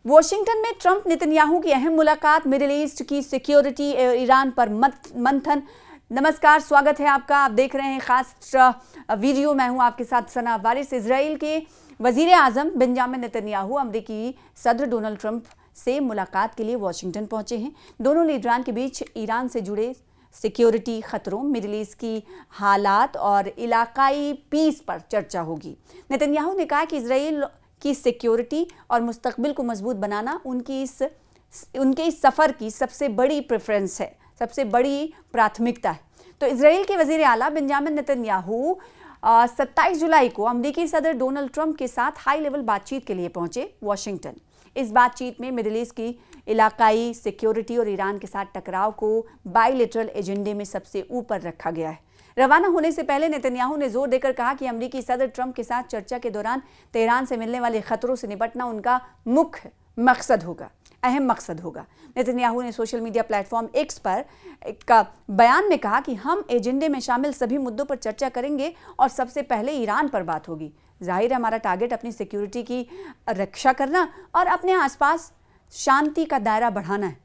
Washington में Trump Netanyahu की अहम मुलाकात, मिडिल ईस्ट की सिक्योरिटी, ईरान पर मंथन। नमस्कार, स्वागत है आपका। आप देख रहे हैं खास वीडियो। मैं हूं आपके साथ सना वारिस। इजराइल के वजीर आजम बेंजामिन नेतन्याहू अमेरिकी सदर डोनाल्ड ट्रंप से मुलाकात के लिए वॉशिंगटन पहुंचे हैं। दोनों लीडरान के बीच ईरान से जुड़े सिक्योरिटी खतरों, मिडिल ईस्ट की हालात और इलाकाई पीस पर चर्चा होगी। नेतन्याहू ने कहा कि इजराइल की सिक्योरिटी और मुस्तकबिल को मजबूत बनाना उनके इस सफ़र की सबसे बड़ी प्रेफरेंस है, सबसे बड़ी प्राथमिकता है। तो इजराइल के वजीर आला बेंजामिन नेतन्याहू 27 जुलाई को अमेरिकी सदर डोनाल्ड ट्रंप के साथ हाई लेवल बातचीत के लिए पहुंचे वॉशिंगटन। इस बातचीत में मिडिल ईस्ट की इलाकाई सिक्योरिटी और ईरान के साथ टकराव को बायलैटरल एजेंडे में सबसे ऊपर रखा गया है। रवाना होने से पहले नेतन्याहू ने जोर देकर कहा कि अमेरिकी सदर ट्रंप के साथ चर्चा के दौरान तेहरान से मिलने वाले खतरों से निपटना उनका मुख्य मकसद होगा, अहम मकसद होगा। नेतन्याहू ने सोशल मीडिया प्लेटफॉर्म एक्स पर एक बयान में कहा कि हम एजेंडे में शामिल सभी मुद्दों पर चर्चा करेंगे और सबसे पहले ईरान पर बात होगी। जाहिर है हमारा टारगेट अपनी सिक्योरिटी की रक्षा करना और अपने आसपास शांति का दायरा बढ़ाना है।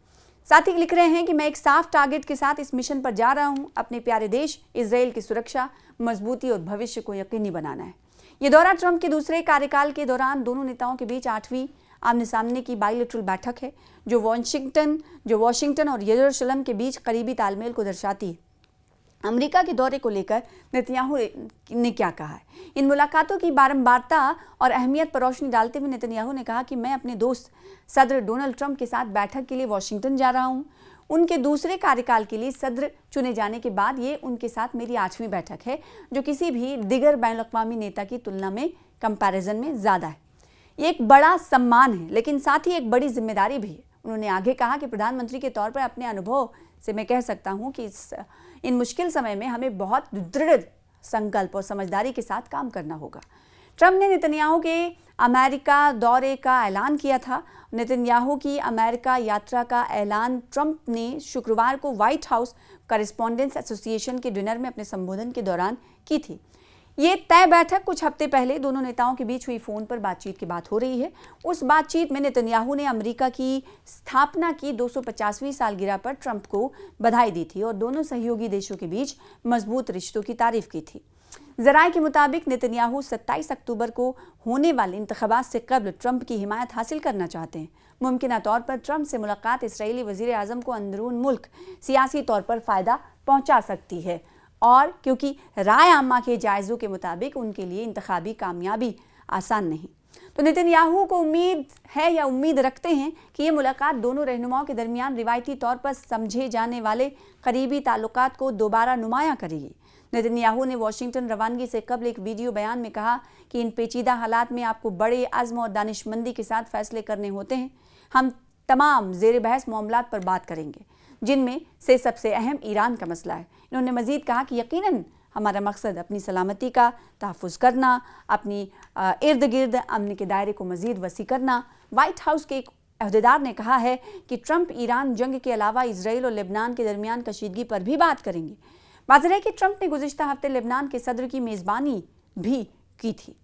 साथ ही लिख रहे हैं कि मैं एक साफ टारगेट के साथ इस मिशन पर जा रहा हूं। अपने प्यारे देश इजराइल की सुरक्षा, मजबूती और भविष्य को यकीनी बनाना है। ये दौरा ट्रंप के दूसरे कार्यकाल के दौरान दोनों नेताओं के बीच 8वीं आमने सामने की बायलैटरल बैठक है, जो वॉशिंगटन और यरूशलेम के बीच करीबी तालमेल को दर्शाती है। अमेरिका के दौरे को लेकर नेतन्याहू ने क्या कहा है? इन मुलाकातों की बारंबारता और अहमियत पर रोशनी डालते हुए नेतन्याहू ने कहा कि मैं अपने दोस्त सदर डोनाल्ड ट्रंप के साथ बैठक के लिए वॉशिंगटन जा रहा हूं। उनके दूसरे कार्यकाल के लिए सदर चुने जाने के बाद ये उनके साथ मेरी 8वीं बैठक है, जो किसी भी दिगर बैनुल-अक़वामी नेता की तुलना में कंपैरिजन में ज़्यादा है। ये एक बड़ा सम्मान है, लेकिन साथ ही एक बड़ी जिम्मेदारी भी है। उन्होंने आगे कहा कि प्रधानमंत्री के तौर पर अपने अनुभव से मैं कह सकता हूं कि इन मुश्किल समय में हमें बहुत दृढ़ संकल्प और समझदारी के साथ काम करना होगा। ट्रंप ने नेतन्याहू के अमेरिका दौरे का ऐलान किया था। नेतन्याहू की अमेरिका यात्रा का ऐलान ट्रंप ने शुक्रवार को व्हाइट हाउस कॉरेस्पॉन्डेंट्स एसोसिएशन के डिनर में अपने संबोधन के दौरान की थी। ये तय बैठक कुछ हफ्ते पहले दोनों नेताओं के बीच हुई फोन पर बातचीत की बात हो रही है। उस बातचीत में नेतन्याहू ने अमेरिका की स्थापना की 250वीं सालगिरह पर ट्रंप को बधाई दी थी और दोनों सहयोगी देशों के बीच मजबूत रिश्तों की तारीफ की थी। ज़राए के मुताबिक नेतन्याहू 27 अक्टूबर को होने वाले इंतखाबात से कबल ट्रंप की हिमायत हासिल करना चाहते हैं। मुमकिन तौर पर ट्रंप से मुलाकात इसराइली वजीर आजम को अंदरून मुल्क सियासी तौर पर फ़ायदा पहुंचा सकती है, और क्योंकि राय आमा के जायज़ों के मुताबिक उनके लिए इंतखाबी कामयाबी आसान नहीं। तो नेतन्याहू को उम्मीद है या उम्मीद रखते हैं कि ये मुलाकात दोनों रहनुमाओं के दरमियान रिवायती तौर पर समझे जाने वाले करीबी ताल्लुकात को दोबारा नुमायां करेगी। नेतन्याहू ने वॉशिंगटन रवानगी से कबल एक वीडियो बयान में कहा कि इन पेचीदा हालात में आपको बड़े अज़्म और दानिशमंदी के साथ फैसले करने होते हैं। हम तमाम ज़ेर बहस मामलात पर बात करेंगे, जिनमें से सबसे अहम ईरान का मसला है। इन्होंने मज़ीद कहा कि यकीनन हमारा मकसद अपनी सलामती का तहफ़्फ़ुज़ करना, अपनी इर्द गिर्द अमन के दायरे को मज़ीद वसी करना। व्हाइट हाउस के एक अहदेदार ने कहा है कि ट्रंप ईरान जंग के अलावा इसराइल और लेबनान के दरमियान कशीदगी पर भी बात करेंगे। वाज़ेह है कि ट्रंप ने गुज़िश्ता हफ्ते लेबनान के सदर की मेज़बानी भी की थी।